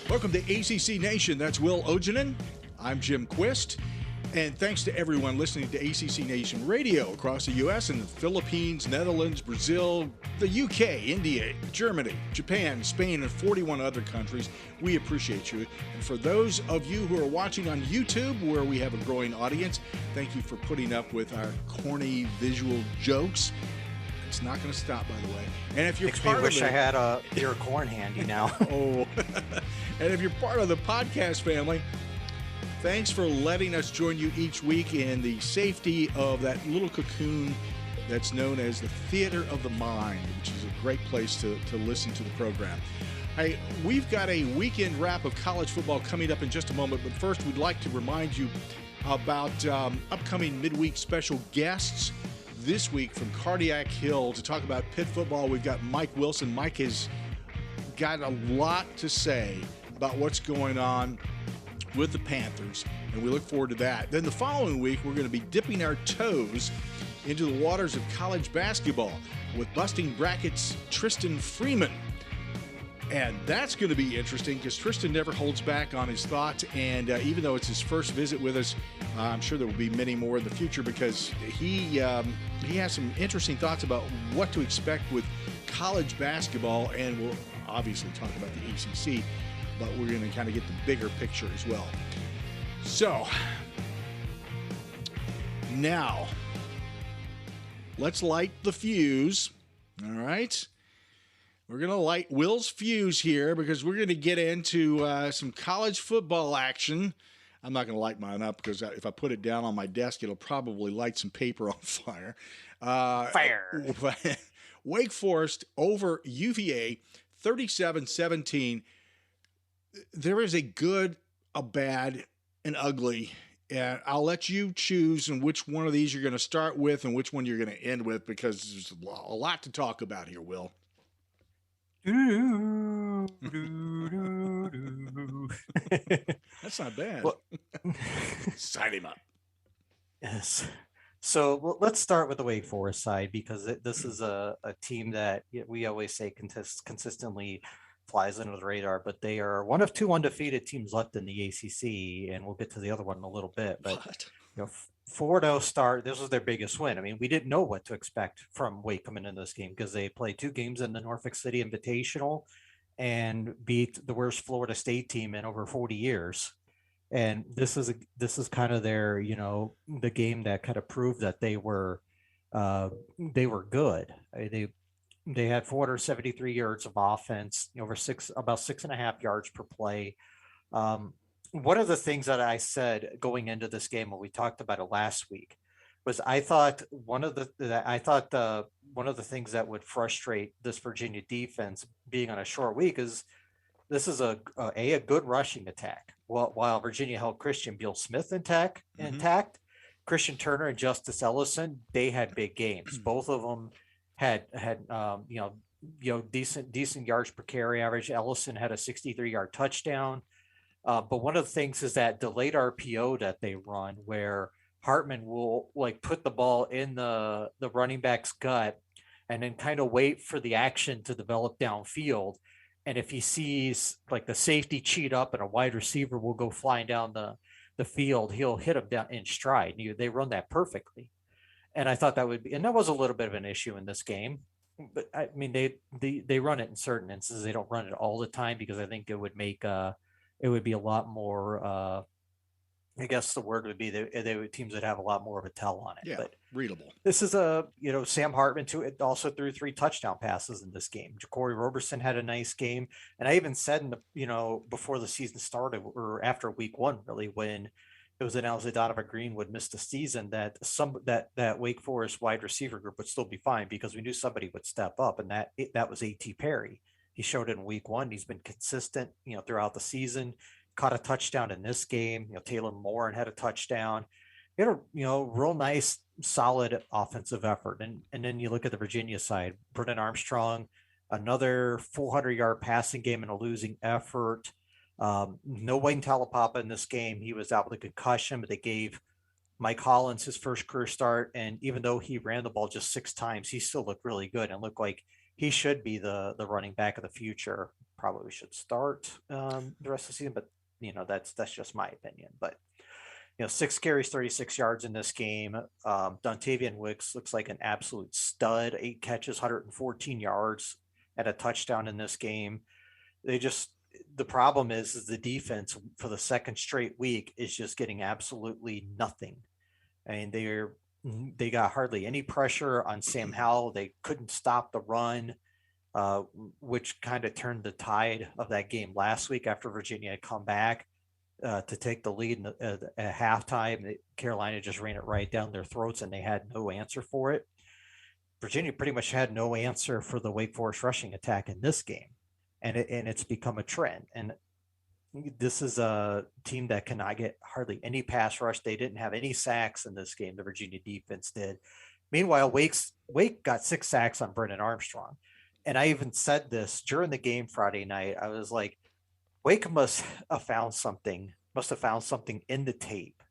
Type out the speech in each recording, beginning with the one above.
Welcome to ACC Nation. That's Will Ojanen. I'm Jim Quist. And thanks to everyone listening to ACC Nation Radio across the U.S. and the Philippines, Netherlands, Brazil, the UK, India, Germany, Japan, Spain, and 41 other countries. We appreciate you. And for those of you who are watching on YouTube, where we have a growing audience, thank you for putting up with our corny visual jokes. It's not going to stop, by the way. And if you're part of wish I had a ear of corn handy now. Oh, and if you're part of the podcast family, thanks for letting us join you each week in the safety of that little cocoon that's known as the Theater of the Mind, which is a great place to listen to the program. Hey, we've got a weekend wrap of college football coming up in just a moment, but first we'd like to remind you about upcoming midweek special guests. This week from Cardiac Hill to talk about Pitt football, we've got Mike Wilson. Mike has got a lot to say about what's going on with the Panthers, and we look forward to that. Then the following week, we're going to be dipping our toes into the waters of college basketball with Busting Brackets Tristan Freeman. And that's going to be interesting because Tristan never holds back on his thoughts, and even though it's his first visit with us, I'm sure there will be many more in the future because he has some interesting thoughts about what to expect with college basketball, and we'll obviously talk about the ACC, but we're going to kind of get the bigger picture as well. So, now, let's light the fuse, all right? We're going to light Will's fuse here because we're going to get into some college football action. I'm not going to light mine up because if I put it down on my desk, it'll probably light some paper on fire. Fire. Wake Forest over UVA, 37-17. There is a good, a bad, an ugly. And I'll let you choose and which one of these you're going to start with and which one you're going to end with because there's a lot to talk about here, Will. That's not bad. Well, sign him up. Yes. So let's start with the Wake Forest side because this is a team that we always say consistently flies under the radar, but they are one of two undefeated teams left in the ACC, and we'll get to the other one in a little bit. But 4-0 start. This was their biggest win. I mean, we didn't know what to expect from Wake coming into this game because they played two games in the Norfolk City Invitational and beat the worst Florida State team in over 40 years. And this is kind of their, the game that kind of proved that they were good. They had 473 yards of offense, about 6.5 yards per play. One of the things that I said going into this game when we talked about it last week was I thought one of the things that would frustrate this Virginia defense being on a short week is this is a good rushing attack. While Virginia held Christian Beal-Smith intact, Christian Turner and Justice Ellison, they had big games. Both of them had decent yards per carry average. Ellison had a 63-yard touchdown. But one of the things is that delayed RPO that they run where Hartman will put the ball in the running back's gut and then kind of wait for the action to develop downfield. And if he sees the safety cheat up and a wide receiver will go flying down the field, he'll hit him down in stride. They run that perfectly. And I thought that was a little bit of an issue in this game. But I mean, they run it in certain instances. They don't run it all the time because I think it would make it would be a lot more, I guess the word would be teams that have a lot more of a tell on it. Yeah, but readable. This is Sam Hartman also threw 3 touchdown passes in this game. Ja'Cory Roberson had a nice game. And I even said, before the season started or after week 1, really, when it was announced that Donovan Greenwood missed the season, that that Wake Forest wide receiver group would still be fine because we knew somebody would step up, and that was A.T. Perry. He showed it in week 1. He's been consistent, throughout the season. Caught a touchdown in this game. Taylor Moore had a touchdown. He had a real nice, solid offensive effort. And then you look at the Virginia side. Brennan Armstrong, another 400-yard passing game in a losing effort. No Wayne Talapapa in this game. He was out with a concussion, but they gave Mike Hollins his first career start. And even though he ran the ball just 6 times, he still looked really good and looked like he should be the running back of the future. probably should start the rest of the season, but that's just my opinion. But 6 carries, 36 yards in this game. Dontavian Wicks looks like an absolute stud. 8 catches, 114 yards, at a touchdown in this game. The problem is the defense for the second straight week is just getting absolutely nothing. I mean, they got hardly any pressure on Sam Howell. They couldn't stop the run, which kind of turned the tide of that game last week after Virginia had come back to take the lead at halftime. Carolina just ran it right down their throats, and they had no answer for it. Virginia pretty much had no answer for the Wake Forest rushing attack in this game, and it's become a trend. And this is a team that cannot get hardly any pass rush. They didn't have any sacks in this game. The Virginia defense did. Meanwhile, Wake got 6 sacks on Brennan Armstrong. And I even said this during the game Friday night. I was like, Wake must have found something in the tape,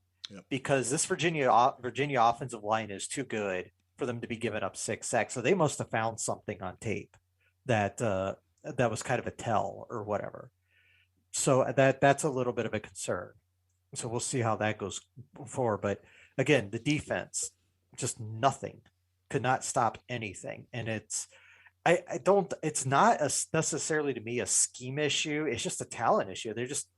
because this Virginia offensive line is too good for them to be giving up 6 sacks. So they must have found something on tape that was kind of a tell or whatever. So that's a little bit of a concern. So we'll see how that goes forward. But again, the defense, just nothing, could not stop anything. And it's not necessarily to me a scheme issue. It's just a talent issue. They're just,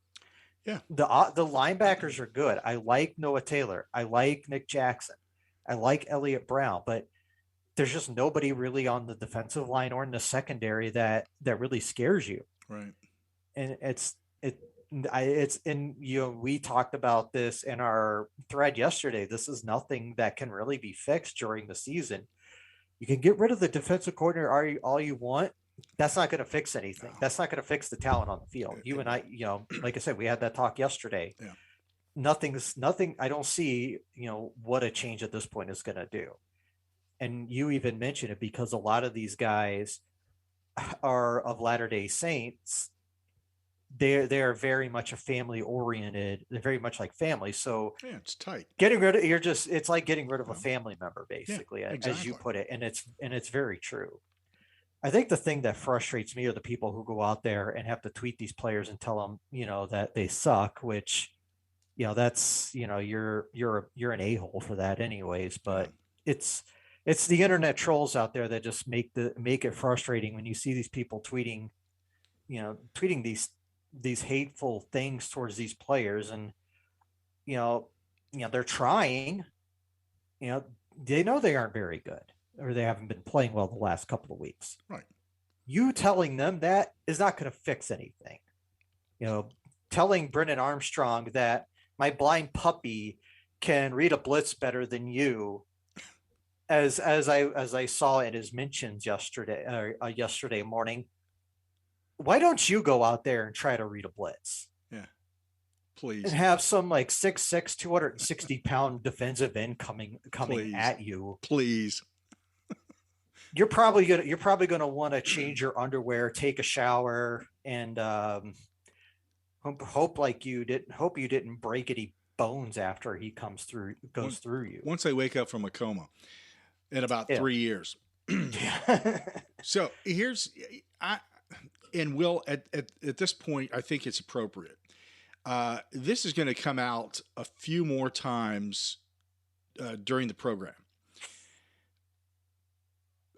the linebackers are good. I like Noah Taylor. I like Nick Jackson. I like Elliott Brown, but there's just nobody really on the defensive line or in the secondary that really scares you. Right. And we talked about this in our thread yesterday. This is nothing that can really be fixed during the season. You can get rid of the defensive coordinator all you want. That's not going to fix anything. That's not going to fix the talent on the field. You and I, like I said, we had that talk yesterday. Yeah. Nothing. I don't see, what a change at this point is going to do. And you even mentioned it, because a lot of these guys are of Latter-day Saints. They're very much a family oriented. They're very much like family. So it's tight. It's like getting rid of a family member, basically, exactly, as you put it. And it's very true. I think the thing that frustrates me are the people who go out there and have to tweet these players and tell them, that they suck, which, that's, you're an a-hole for that anyways. But it's the internet trolls out there that just make it frustrating when you see these people tweeting these hateful things towards these players. And they're trying, they know they aren't very good, or they haven't been playing well the last couple of weeks. Right. You telling them that is not going to fix anything. Telling Brennan Armstrong that my blind puppy can read a blitz better than you, as I saw in his mentions yesterday morning. Why don't you go out there and try to read a blitz? Yeah, please. And have some like 6'6", 260-pound defensive end coming please. At you. Please. You're probably gonna want to change your underwear, take a shower, and hope you didn't break any bones after he goes through you. Once I wake up from a coma in about 3 years. So and Will, at this point, I think it's appropriate. This is going to come out a few more times during the program.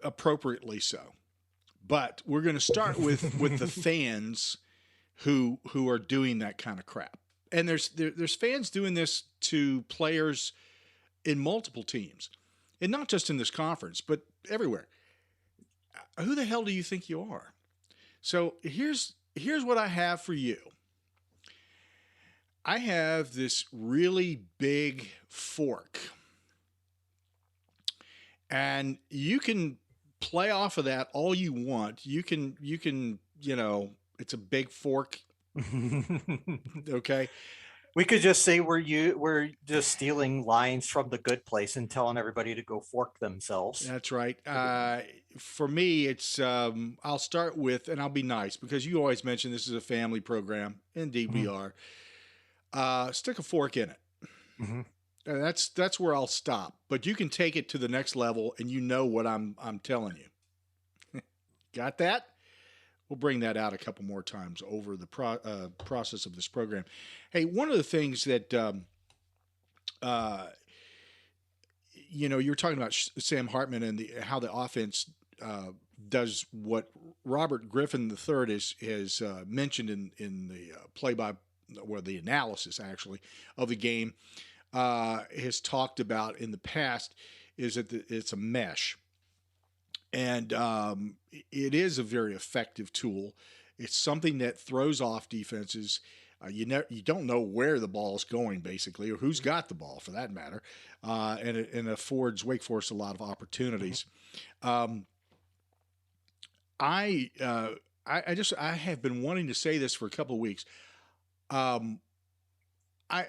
Appropriately so. But we're going to start with the fans who are doing that kind of crap. And there's fans doing this to players in multiple teams. And not just in this conference, but everywhere. Who the hell do you think you are? So here's what I have for you. I have this really big fork. And you can play off of that all you want. You can, it's a big fork. Okay. We could just say we're just stealing lines from The Good Place and telling everybody to go fork themselves. That's right. For me, it's I'll start with, and I'll be nice because you always mention this is a family program. Indeed, we are. Stick a fork in it. Mm-hmm. And that's where I'll stop. But you can take it to the next level, and you know what I'm telling you. Got that? we'll bring that out a couple more times over the process of this program. Hey, one of the things that you're talking about Sam Hartman and how the offense does what Robert Griffin III has mentioned in the the analysis actually of the game has talked about in the past is that it's a mesh. And it is a very effective tool. It's something that throws off defenses. You don't know where the ball is going, basically, or who's got the ball, for that matter, and it affords Wake Forest a lot of opportunities. I have been wanting to say this for a couple of weeks. I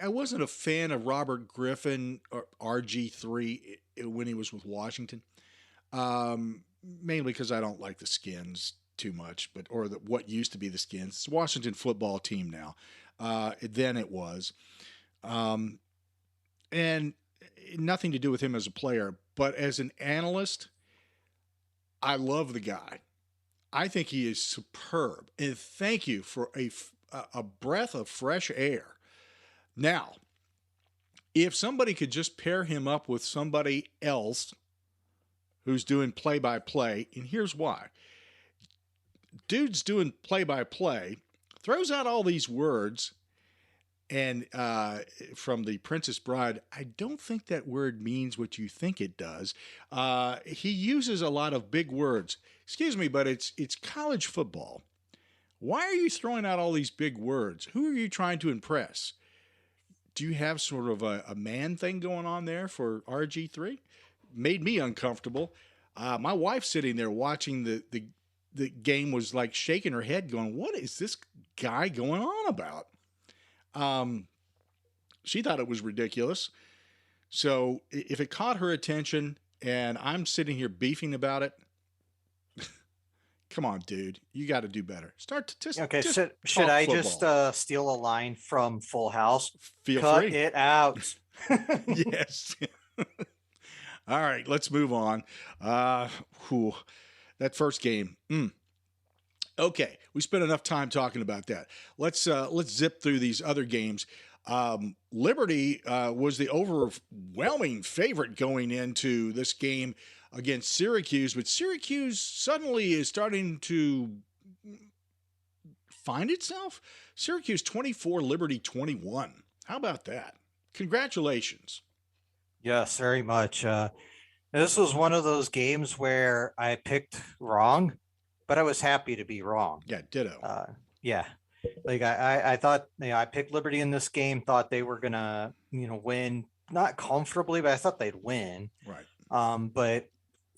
wasn't a fan of Robert Griffin or RG3 when he was with Washington. Mainly because I don't like the Skins too much, or what used to be the Skins. It's a Washington football team now. Then it was. And nothing to do with him as a player, but as an analyst, I love the guy. I think he is superb. And thank you for a breath of fresh air. Now, if somebody could just pair him up with somebody else who's doing play-by-play, and here's why. Dude's doing play-by-play, throws out all these words, and from The Princess Bride, I don't think that word means what you think it does. He uses a lot of big words. Excuse me, but it's college football. Why are you throwing out all these big words? Who are you trying to impress? Do you have sort of a man thing going on there for RG3? Made me uncomfortable. My wife sitting there watching the game was like shaking her head going, what is this guy going on about? She thought it was ridiculous. So if it caught her attention and I'm sitting here beefing about it, come on, dude, you got to do better. Start to just Okay, just should talk I football. just steal a line from Full House? Feel Cut free. it out. Yes. All right, let's move on. That first game. Okay, we spent enough time talking about that. Let's zip through these other games. Liberty was the overwhelming favorite going into this game against Syracuse, but Syracuse suddenly is starting to find itself. Syracuse 24, Liberty 21. How about that? Congratulations. Yes, very much. This was one of those games where I picked wrong, but I was happy to be wrong. Yeah, ditto. Yeah. Like I thought, I picked Liberty in this game, thought they were gonna, win, not comfortably, but I thought they'd win. Right. But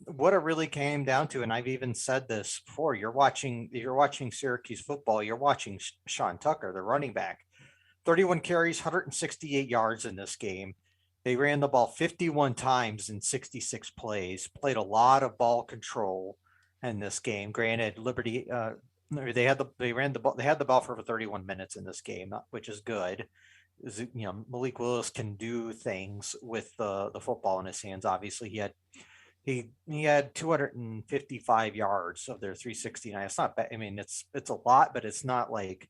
what it really came down to, and I've even said this before, you're watching Syracuse football, you're watching Sean Tucker, the running back, 31 carries, 168 yards in this game. They ran the ball 51 times in 66 plays, played a lot of ball control in this game. Granted, Liberty, they had the ball for 31 minutes in this game, which is good. Malik Willis can do things with the football in his hands. Obviously, he had 255 yards of their 369. It's not bad. I mean, it's a lot, but it's not like,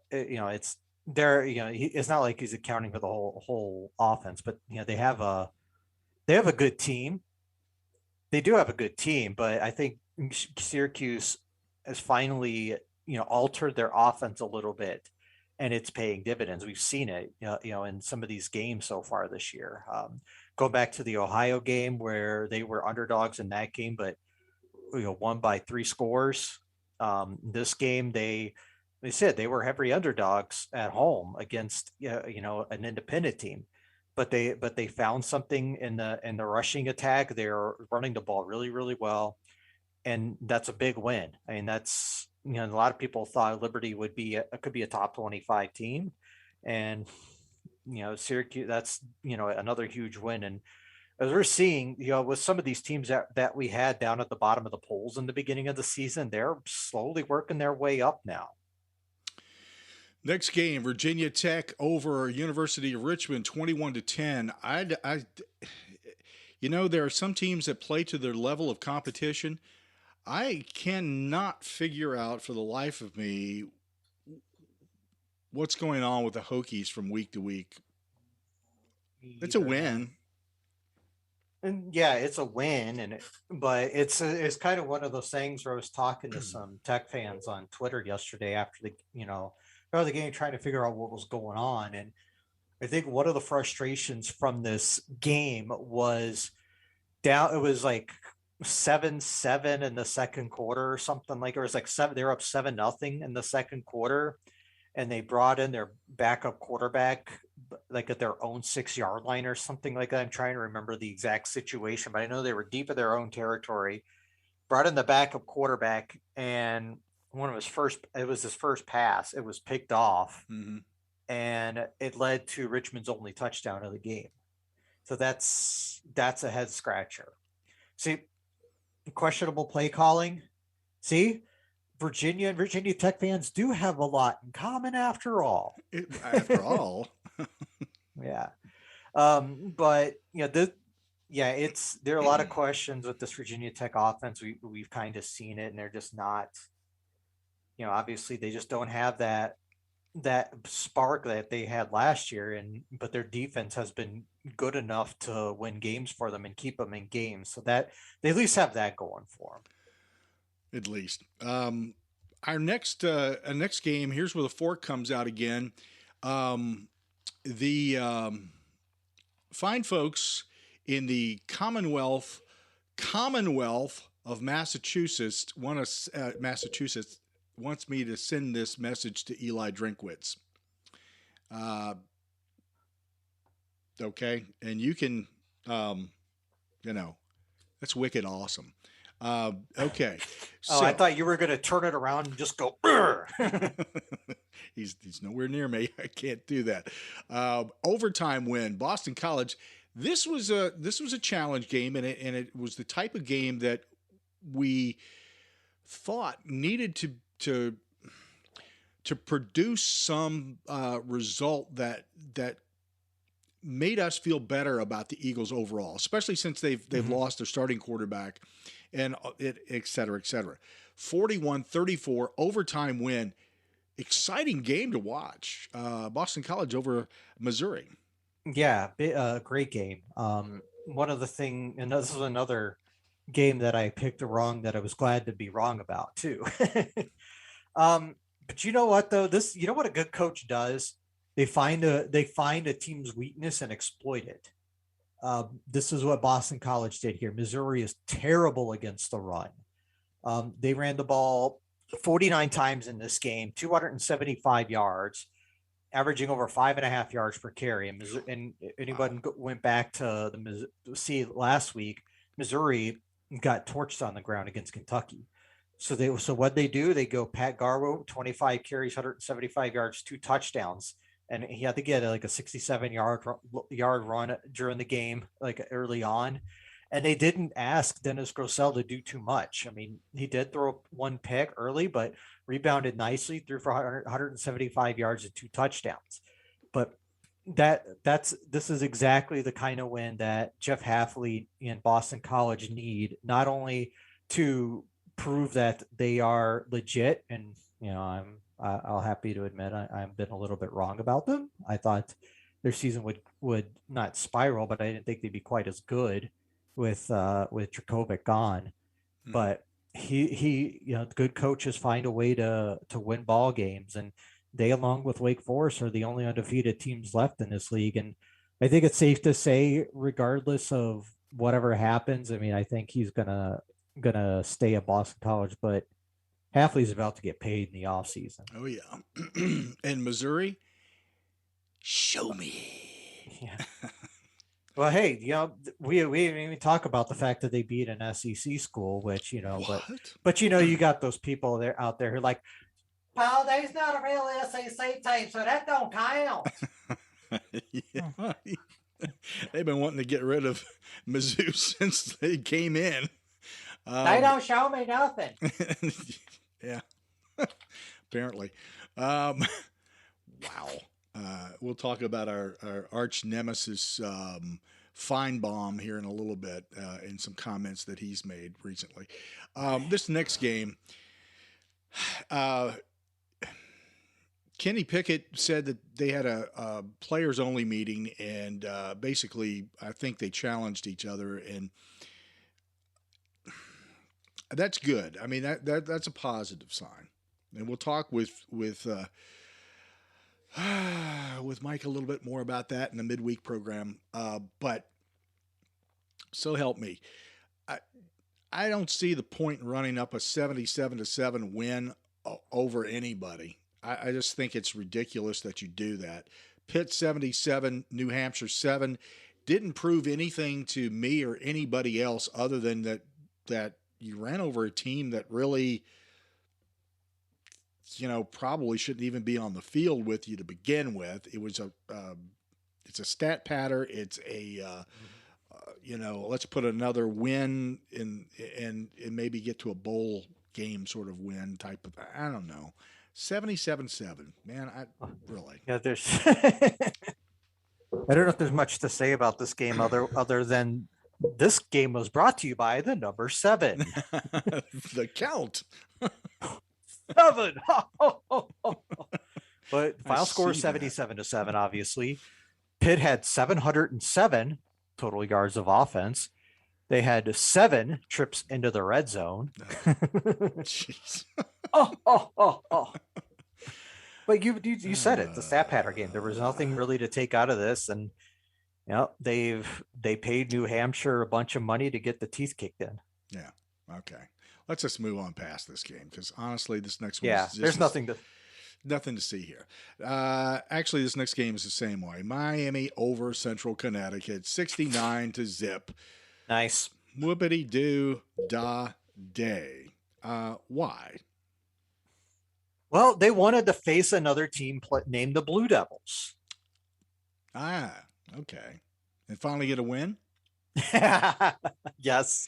it's there. It's not like he's accounting for the whole offense. But they have a good team. They do have a good team, but I think Syracuse has finally altered their offense a little bit, and it's paying dividends. We've seen it, in some of these games so far this year. Go back to the Ohio game where they were underdogs in that game, but won by 3 scores. This game, they said they were heavy underdogs at home against an independent team, but they found something in the rushing attack. They're running the ball really, really well, and that's a big win. I mean, that's a lot of people thought Liberty could be a top 25 team, and Syracuse, that's another huge win. And as we're seeing, with some of these teams that we had down at the bottom of the polls in the beginning of the season, they're slowly working their way up now. Next game, Virginia Tech over University of Richmond, 21-10. There are some teams that play to their level of competition. I cannot figure out for the life of me what's going on with the Hokies from week to week. It's a Either, man. win. And yeah, it's a win, but it's kind of one of those things where I was talking to some Tech fans on Twitter yesterday after after the game, trying to figure out what was going on, and I think one of the frustrations from this game was down. It was like 7-7 in the second quarter or something, like it was like seven. They were up 7-0 in the second quarter, and they brought in their backup quarterback like at their own 6 yard line or something like that. I'm trying to remember the exact situation, but I know they were deep in their own territory. Brought in the backup quarterback, and it was his first pass. It was picked off, Mm-hmm. and it led to Richmond's only touchdown of the game. So that's a head scratcher. See, questionable play calling. See, Virginia and Virginia Tech fans do have a lot in common after all. After all. Yeah. But it's there are a lot of questions with this Virginia Tech offense. We've kind of seen it, and they're just not, obviously they just don't have that spark that they had last year, but their defense has been good enough to win games for them and keep them in games, so that they at least have that going for them. At least. Our next game, here's where the fork comes out again. The fine folks in the Commonwealth of Massachusetts Massachusetts wants me to send this message to Eli Drinkwitz. Okay, and you can, that's wicked awesome. Okay. So, I thought you were going to turn it around and just go. He's nowhere near me. I can't do that. Overtime win, Boston College. This was a challenge game, and it was the type of game that we thought needed to produce some result that made us feel better about the Eagles overall, especially since they've lost their starting quarterback, and et cetera, et cetera. 41-34 overtime win. Exciting game to watch. Boston College over Missouri. Yeah, great game. One of the thing, and this is another game that I picked wrong that I was glad to be wrong about too. But you know what though? You know what a good coach does? They find a team's weakness and exploit it. This is what Boston College did here. Missouri is terrible against the run. They ran the ball 49 times in this game, 275 yards, averaging over 5.5 yards per carry. And anyone went back to see last week, Missouri got torched on the ground against Kentucky. So what they do, they go Pat Garwo, 25 carries, 175 yards, 2 touchdowns. And he had to get like a 67-yard run during the game, like early on. And they didn't ask Dennis Grosel to do too much. I mean, he did throw one pick early, but rebounded nicely, threw for 175 yards and 2 touchdowns. But this is exactly the kind of win that Jeff Hafley and Boston College need, not only to prove that they are legit, and I'll happy to admit I've been a little bit wrong about them. I thought their season would not spiral, but I didn't think they'd be quite as good with Dracovic gone. Mm-hmm. But he good coaches find a way to win ball games, and they, along with Wake Forest, are the only undefeated teams left in this league. And I think it's safe to say, regardless of whatever happens, I mean, I think he's gonna stay at Boston College, but Hafley's about to get paid in the offseason. Oh, yeah. And Missouri, show me. Yeah. Well, hey, we didn't even talk about the fact that they beat an SEC school, which, but you got those people out there who are like, Paul, there's not a real SEC team, so that don't count. Yeah. They've been wanting to get rid of Mizzou since they came in. They don't show me nothing. Yeah, apparently. Wow. We'll talk about our arch nemesis Feinbaum here in a little bit in some comments that he's made recently. This next game, Kenny Pickett said that they had a players-only meeting, and basically, I think they challenged each other, and that's good. I mean, that's a positive sign. And we'll talk with Mike a little bit more about that in the midweek program. But so help me, I don't see the point in running up a 77-7 win over anybody. I just think it's ridiculous that you do that. Pitt 77, New Hampshire 7 didn't prove anything to me or anybody else other than that you ran over a team that really, probably shouldn't even be on the field with you to begin with. It was it's a stat patter. It's a, let's put another win in and maybe get to a bowl game sort of win type of, I don't know. 77-7, man. Really. Yeah, there's. I don't know if there's much to say about this game other than this game was brought to you by the number 7. The count. 7. But final score 77-7, obviously. Pitt had 707 total yards of offense. They had 7 trips into the red zone. Jeez. Oh. But you said it, the stat pattern game. There was nothing really to take out of this, and they paid New Hampshire a bunch of money to get the teeth kicked in. Yeah. Okay. Let's just move on past this game because honestly, this next one. Yeah, there's nothing to see here. Actually, this next game is the same way. Miami over Central Connecticut, 69-0. Nice. Whoopity doo da day. Why? Well, they wanted to face another team named the Blue Devils. Okay. And finally get a win? Yes.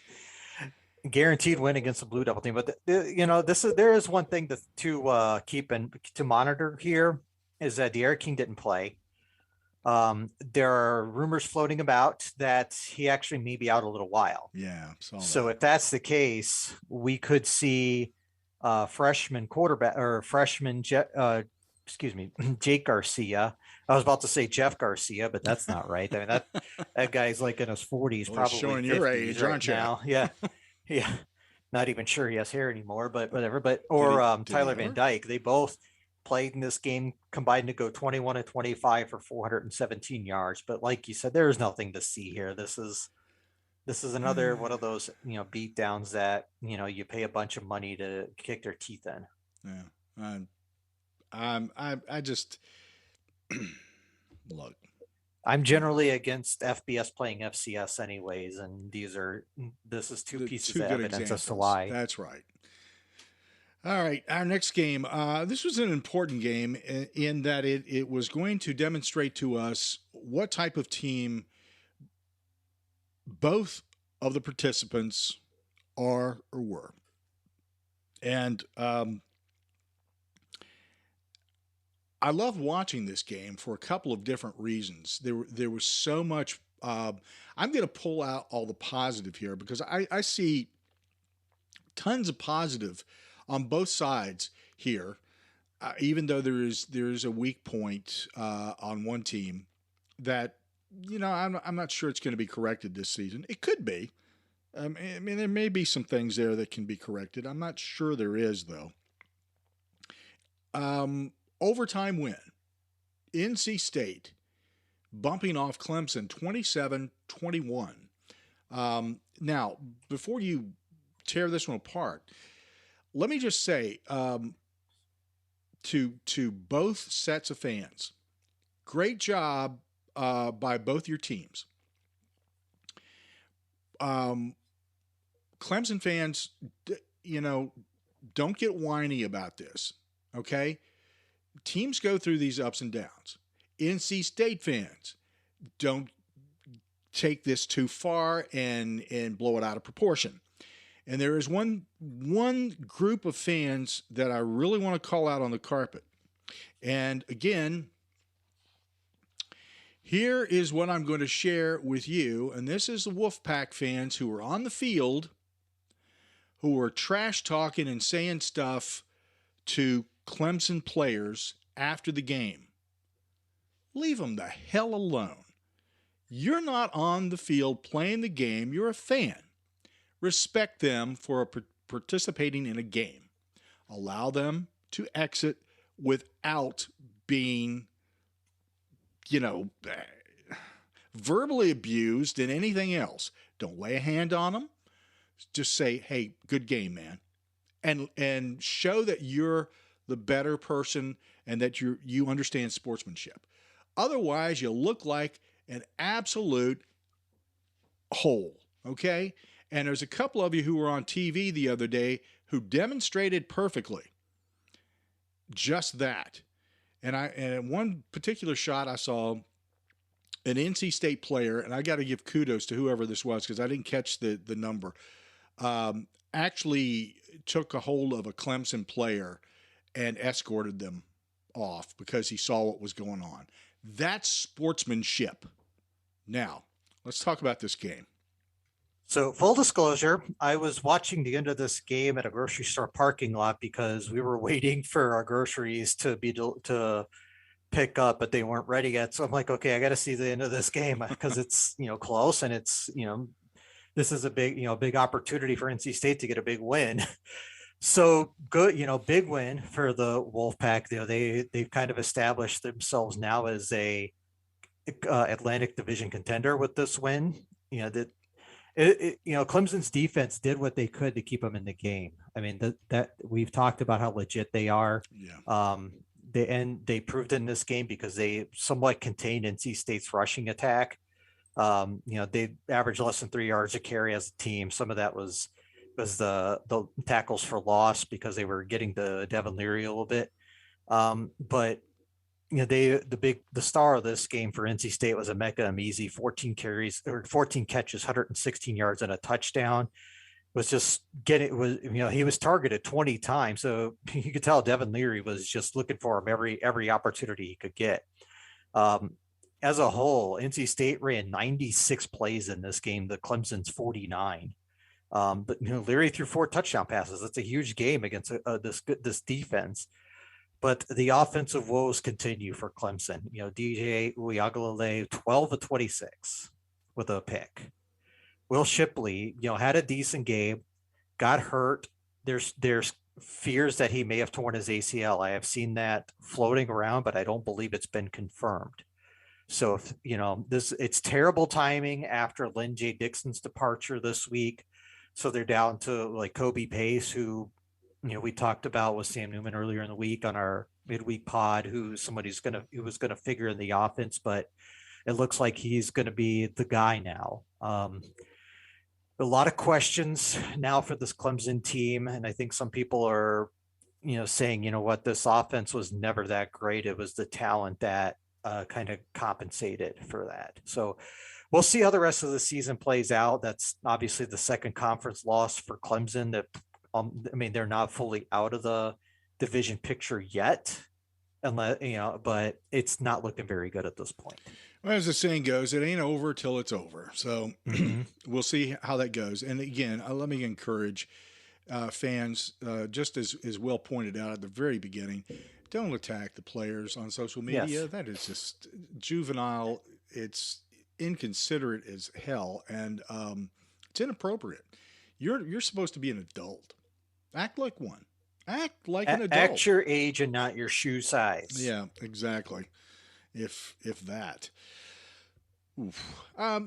Guaranteed win against the Blue Devil team. But there is one thing to keep and to monitor here is that De'Aaron King didn't play. There are rumors floating about that he actually may be out a little while. Yeah. So if that's the case, we could see freshman quarterback or freshman Jake Garcia. I was about to say Jeff Garcia, but that's not right. I mean that guy's like in his 40s, probably showing 50s your age, right aren't you? now. Yeah. Not even sure he has hair anymore, but whatever. But Tyler Van Dyke. They both played in this game, combined to go 21-25 for 417 yards. But like you said, there is nothing to see here. This is another one of those beat downs that you pay a bunch of money to kick their teeth in. Yeah, I just look. I'm generally against FBS playing FCS anyways, and this is two pieces of evidence examples as to why. That's right. All right, our next game. This was an important game in that it was going to demonstrate to us what type of team both of the participants are or were. And I love watching this game for a couple of different reasons. There was so much. I'm going to pull out all the positive here because I see tons of positive on both sides here, even though there is a weak point on one team that I'm not sure it's going to be corrected this season. It could be. I mean, there may be some things there that can be corrected. I'm not sure there is though. Overtime win. NC State bumping off Clemson 27-21. Now, before you tear this one apart, let me just say to both sets of fans, great job by both your teams. Clemson fans, don't get whiny about this, okay? Teams go through these ups and downs. NC State fans, don't take this too far and blow it out of proportion. And there is one group of fans that I really want to call out on the carpet. And again, Here is what I'm going to share with you, and this is the Wolfpack fans who were on the field, who were trash talking and saying stuff to Clemson players after the game. Leave them the hell alone. You're not on the field playing the game. You're a fan. Respect them for participating in a game. Allow them to exit without being, verbally abused and anything else. Don't lay a hand on them. Just say, hey, good game, man. And show that you're the better person and that you understand sportsmanship. Otherwise, you'll look like an absolute hole, okay? And there's a couple of you who were on TV the other day who demonstrated perfectly just that. And in one particular shot, I saw an NC State player, and I got to give kudos to whoever this was because I didn't catch the number, actually took a hold of a Clemson player and escorted them off because he saw what was going on. That's sportsmanship. Now, let's talk about this game. So full disclosure, I was watching the end of this game at a grocery store parking lot because we were waiting for our groceries to pick up, but they weren't ready yet. So I'm like, okay, I got to see the end of this game because it's, close, and it's, this is a big opportunity for NC State to get a big win. So good, big win for the Wolfpack. They've kind of established themselves now as a Atlantic Division contender with this win. Clemson's defense did what they could to keep them in the game. I mean, that we've talked about how legit they are. Yeah. They proved it in this game because they somewhat contained NC State's rushing attack. They averaged less than 3 yards a carry as a team. Some of that was the tackles for loss because they were getting to Devin Leary a little bit. But the star of this game for NC State was Emeka Emezie, 14 catches, 116 yards and a touchdown. Was just he was targeted 20 times. So you could tell Devin Leary was just looking for him every opportunity he could get. As a whole, NC State ran 96 plays in this game, the Clemson's 49. But Leary threw 4 touchdown passes. That's a huge game against this defense. But the offensive woes continue for Clemson. DJ Uiagalelei, 12 of 26 with a pick. Will Shipley, had a decent game, got hurt. There's fears that he may have torn his ACL. I have seen that floating around, but I don't believe it's been confirmed. So if it's terrible timing after Lynn J. Dixon's departure this week. So they're down to like Kobe Pace, who we talked about with Sam Newman earlier in the week on our midweek pod, who was going to figure in the offense, but it looks like he's going to be the guy now. A lot of questions now for this Clemson team. And I think some people are, saying, this offense was never that great. It was the talent that kind of compensated for that. So we'll see how the rest of the season plays out. That's obviously the second conference loss for Clemson. That they're not fully out of the division picture yet, unless but it's not looking very good at this point. Well, as the saying goes, it ain't over till it's over. So we'll see how that goes. And again, let me encourage fans, just as Will pointed out at the very beginning, don't attack the players on social media. Yes. That is just juvenile. It's inconsiderate as hell, and it's inappropriate. You're supposed to be an adult. Act like one. Act like an adult. Act your age and not your shoe size. Yeah, exactly. If that.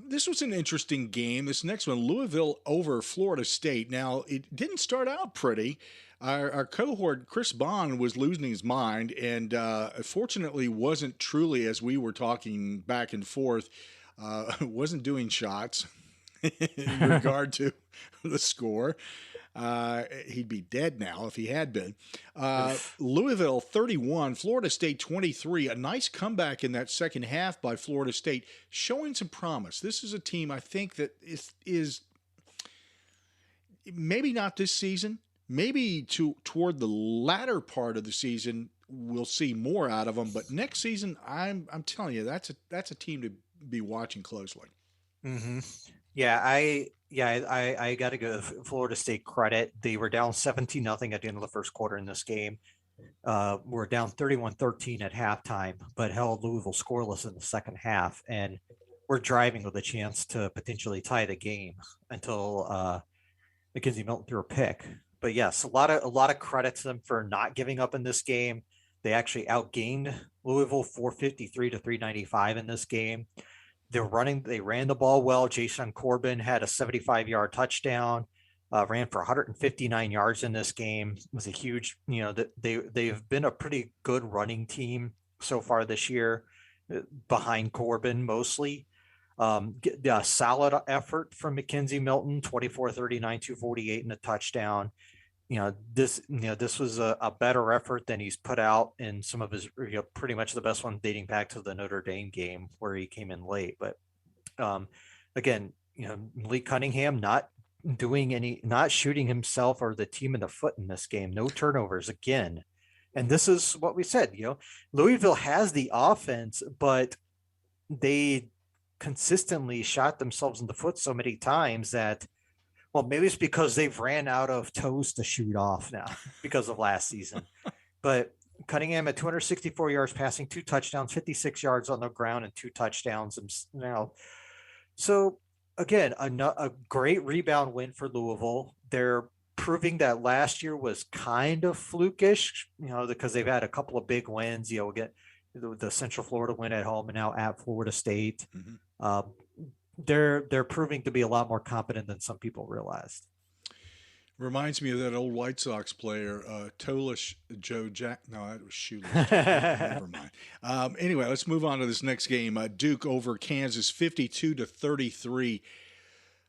This was an interesting game. This next one, Louisville over Florida State. Now, it didn't start out pretty. Our cohort, Chris Bond, was losing his mind, and fortunately wasn't truly, as we were talking back and forth, wasn't doing shots in regard to the score. He'd be dead now if he had been. Louisville 31, Florida State 23. A nice comeback in that second half by Florida State, showing some promise. This is a team I think that is maybe not this season, maybe toward the latter part of the season, we'll see more out of them. But next season, I'm telling you, that's a team to be watching closely. Mm-hmm. I got to give Florida State credit. They were down 17-0 at the end of the first quarter in this game. We're down 31-13 at halftime, but held Louisville scoreless in the second half, and we're driving with a chance to potentially tie the game until Mackenzie Milton threw a pick. But yes, a lot of credit to them for not giving up in this game. They actually outgained Louisville 453 to 395 in this game. They ran the ball well. Jason Corbin had a 75-yard touchdown, ran for 159 yards in this game. It was a huge, they've been a pretty good running team so far this year, behind Corbin mostly. A solid effort from Mackenzie Milton, 24-39, 248 and a touchdown. This was a better effort than he's put out in some of his, pretty much the best one dating back to the Notre Dame game where he came in late. But again, Lee Cunningham not shooting himself or the team in the foot in this game. No turnovers again. And this is what we said, Louisville has the offense, but they consistently shot themselves in the foot so many times that, well, maybe it's because they've ran out of toes to shoot off now because of last season. But Cunningham at 264 yards passing, 2 touchdowns, 56 yards on the ground, and 2 touchdowns now. So again, a great rebound win for Louisville. They're proving that last year was kind of flukish, because they've had a couple of big wins. We get the Central Florida win at home and now at Florida State. Mm-hmm. They're proving to be a lot more competent than some people realized. Reminds me of that old White Sox player, Tolish Joe Jack. No, that was Shoeless. Never mind. Anyway, let's move on to this next game. Duke over Kansas, 52-33.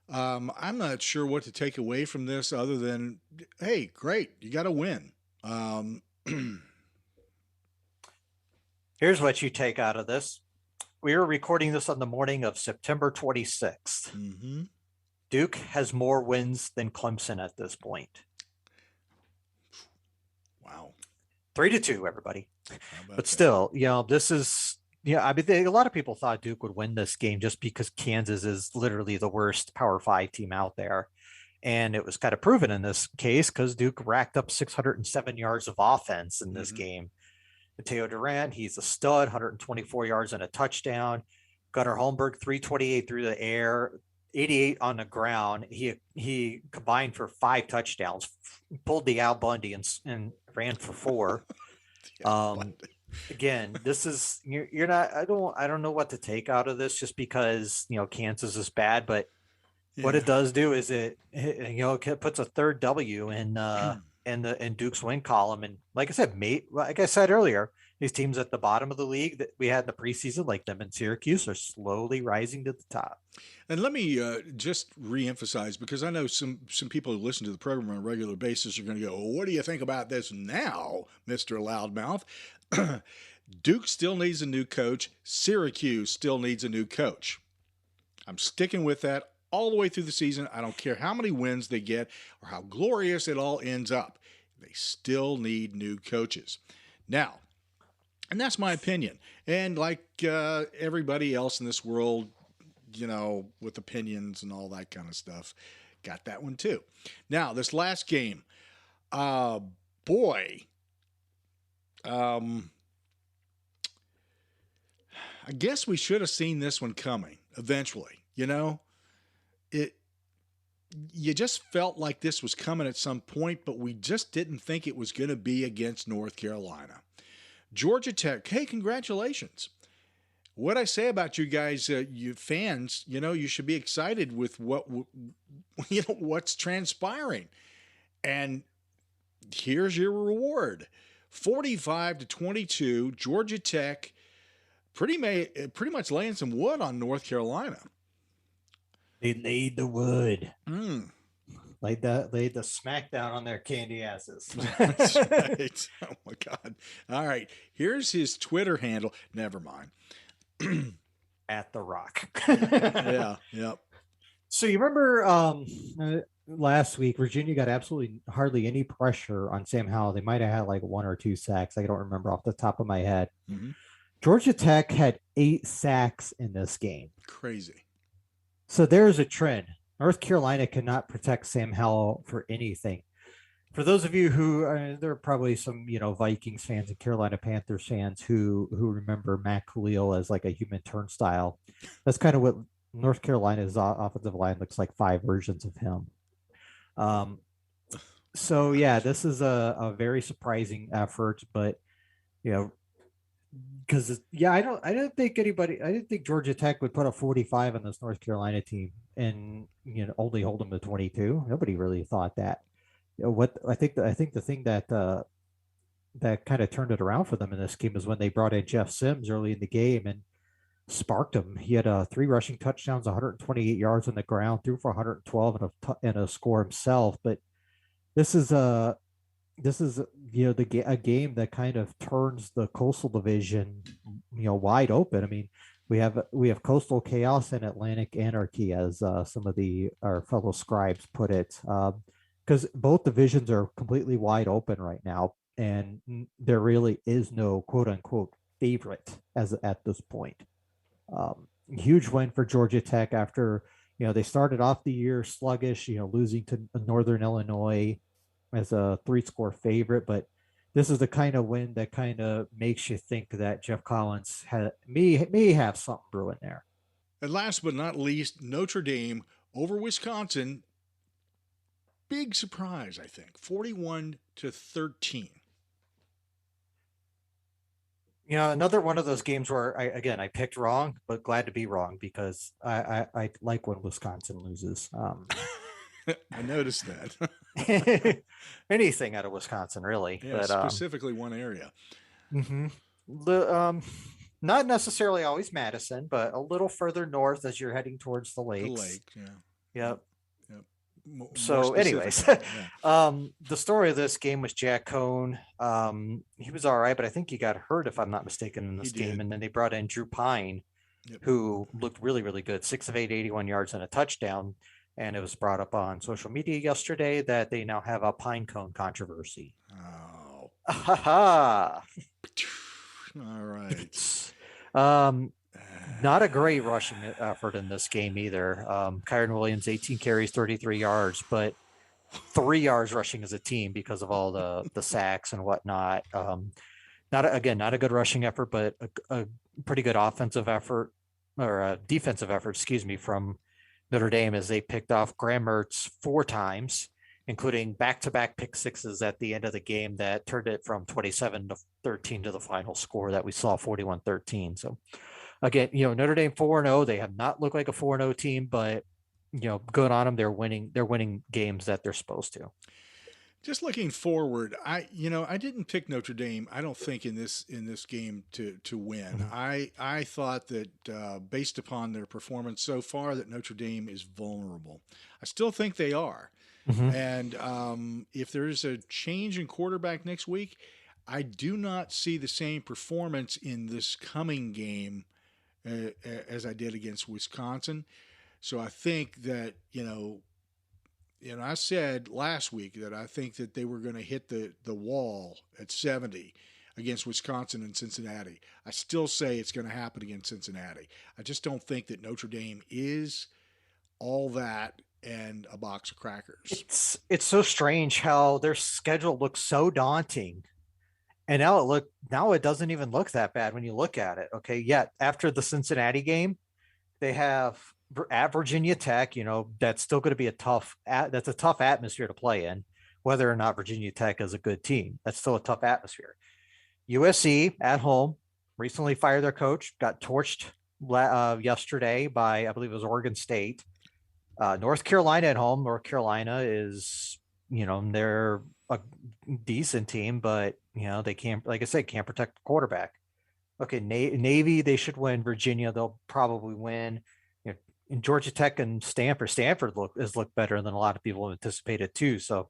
I'm not sure what to take away from this other than, hey, great, you got to win. Here's what you take out of this. We are recording this on the morning of September 26th. Mm-hmm. Duke has more wins than Clemson at this point. Wow. 3-2, everybody. But still, this is, I mean, a lot of people thought Duke would win this game just because Kansas is literally the worst Power 5 team out there. And it was kind of proven in this case because Duke racked up 607 yards of offense in this game. Mateo Durant, he's a stud, 124 yards and a touchdown. Gunnar Holmberg, 328 through the air, 88 on the ground. He combined for 5 touchdowns, pulled the Al Bundy and ran for 4. Again, this is you're not. I don't know what to take out of this just because Kansas is bad, but what it does do is it puts a third W in Duke's win column. And like I said earlier, these teams at the bottom of the league that we had in the preseason, like them in Syracuse, are slowly rising to the top. And let me just reemphasize, because I know some people who listen to the program on a regular basis are going to go, well, what do you think about this now, Mr. Loudmouth? Duke still needs a new coach. Syracuse still needs a new coach. I'm sticking with that all the way through the season. I don't care how many wins they get or how glorious it all ends up. They still need new coaches. Now, and that's my opinion. And like everybody else in this world, with opinions and all that kind of stuff, got that one too. Now, this last game, I guess we should have seen this one coming eventually. You just felt like this was coming at some point, but we just didn't think it was going to be against North Carolina. Georgia Tech, hey, congratulations. What I say about you guys, you fans, you should be excited with what's transpiring. And here's your reward. 45-22, Georgia Tech pretty much laying some wood on North Carolina. They laid the wood. Laid the smackdown on their candy asses. That's right. Oh my God. All right. Here's his Twitter handle. Never mind. At the Rock. Yeah. Yep. So you remember last week, Virginia got absolutely hardly any pressure on Sam Howell. They might have had like one or two sacks. I don't remember off the top of my head. Mm-hmm. Georgia Tech had 8 sacks in this game. Crazy. So there's a trend. North Carolina cannot protect Sam Howell for anything. For those of you who there are probably some Vikings fans and Carolina Panthers fans who remember Matt Khalil as like a human turnstile. That's kind of what North Carolina's offensive line looks like, 5 versions of him. Um, so yeah, this is a very surprising effort, but you know, because yeah, I didn't think Georgia Tech would put a 45 on this North Carolina team and only hold them to 22. Nobody really thought that. What I think the thing that kind of turned it around for them in this game is when they brought in Jeff Sims early in the game and sparked him. He had 3 rushing touchdowns, 128 yards on the ground, threw for 112 and a score himself. But this is a this is a game that kind of turns the Coastal Division wide open. I mean, we have Coastal Chaos and Atlantic Anarchy, as some of our fellow scribes put it, because both divisions are completely wide open right now, and there really is no quote unquote favorite as at this point. Huge win for Georgia Tech after they started off the year sluggish, losing to Northern Illinois as a 3-score favorite, but this is the kind of win that kind of makes you think that Jeff Collins may have something brewing there. And last but not least, Notre Dame over Wisconsin. Big surprise, I think. 41-13. Another one of those games where I picked wrong, but glad to be wrong because I like when Wisconsin loses. I noticed that. Anything out of Wisconsin, really. Yeah, but, specifically one area. Mm-hmm. Not necessarily always Madison, but a little further north as you're heading towards the lakes. The lake, yeah. Yep. So anyways, the story of this game was Jack Cohn. He was all right, but I think he got hurt, if I'm not mistaken, in this game. And then they brought in Drew Pine, who looked really, really good. 6 of 8, 81 yards and a touchdown. And it was brought up on social media yesterday that they now have a pine cone controversy. Oh. All right. Not a great rushing effort in this game either. Kyron Williams, 18 carries, 33 yards, but 3 yards rushing as a team because of all the sacks and whatnot. Not a good rushing effort, but a pretty good offensive effort or defensive effort, from Notre Dame as they picked off Graham Mertz 4 times, including back-to-back pick sixes at the end of the game that turned it from 27-13 to the final score that we saw, 41-13. So again, Notre Dame 4-0. They have not looked like a 4-0 team, but good on them. They're winning games that they're supposed to. Just looking forward, I didn't pick Notre Dame. I don't think in this game to win. Mm-hmm. I thought that based upon their performance so far, that Notre Dame is vulnerable. I still think they are. Mm-hmm. And if there's a change in quarterback next week, I do not see the same performance in this coming game as I did against Wisconsin. So I think that I said last week that I think that they were going to hit the wall at 70 against Wisconsin and Cincinnati. I still say it's going to happen against Cincinnati. I just don't think that Notre Dame is all that and a box of crackers. It's so strange how their schedule looks so daunting. And now it doesn't even look that bad when you look at it. Okay. Yet after the Cincinnati game, they have at Virginia Tech, that's still going to be a tough atmosphere to play in, whether or not Virginia Tech is a good team. That's still a tough atmosphere. USC at home, recently fired their coach, got torched yesterday by, I believe it was Oregon State. North Carolina at home. North Carolina is, they're a decent team, but they can't, like I said, can't protect the quarterback. Okay, Navy, they should win. Virginia, they'll probably win. In Georgia Tech and Stanford has looked better than a lot of people anticipated too. So,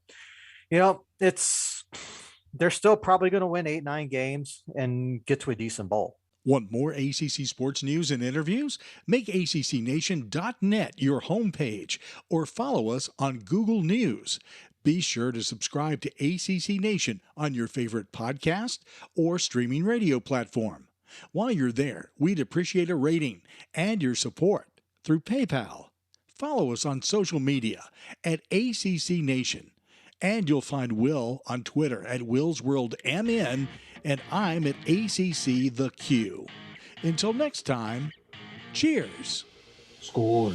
they're still probably going to win 8-9 games and get to a decent bowl. Want more ACC sports news and interviews? Make accnation.net your homepage or follow us on Google News. Be sure to subscribe to ACC Nation on your favorite podcast or streaming radio platform. While you're there, we'd appreciate a rating and your support through PayPal. Follow us on social media at ACC Nation. And you'll find Will on Twitter at WillsWorldMN, and I'm at ACC The Q. Until next time, cheers. Skål.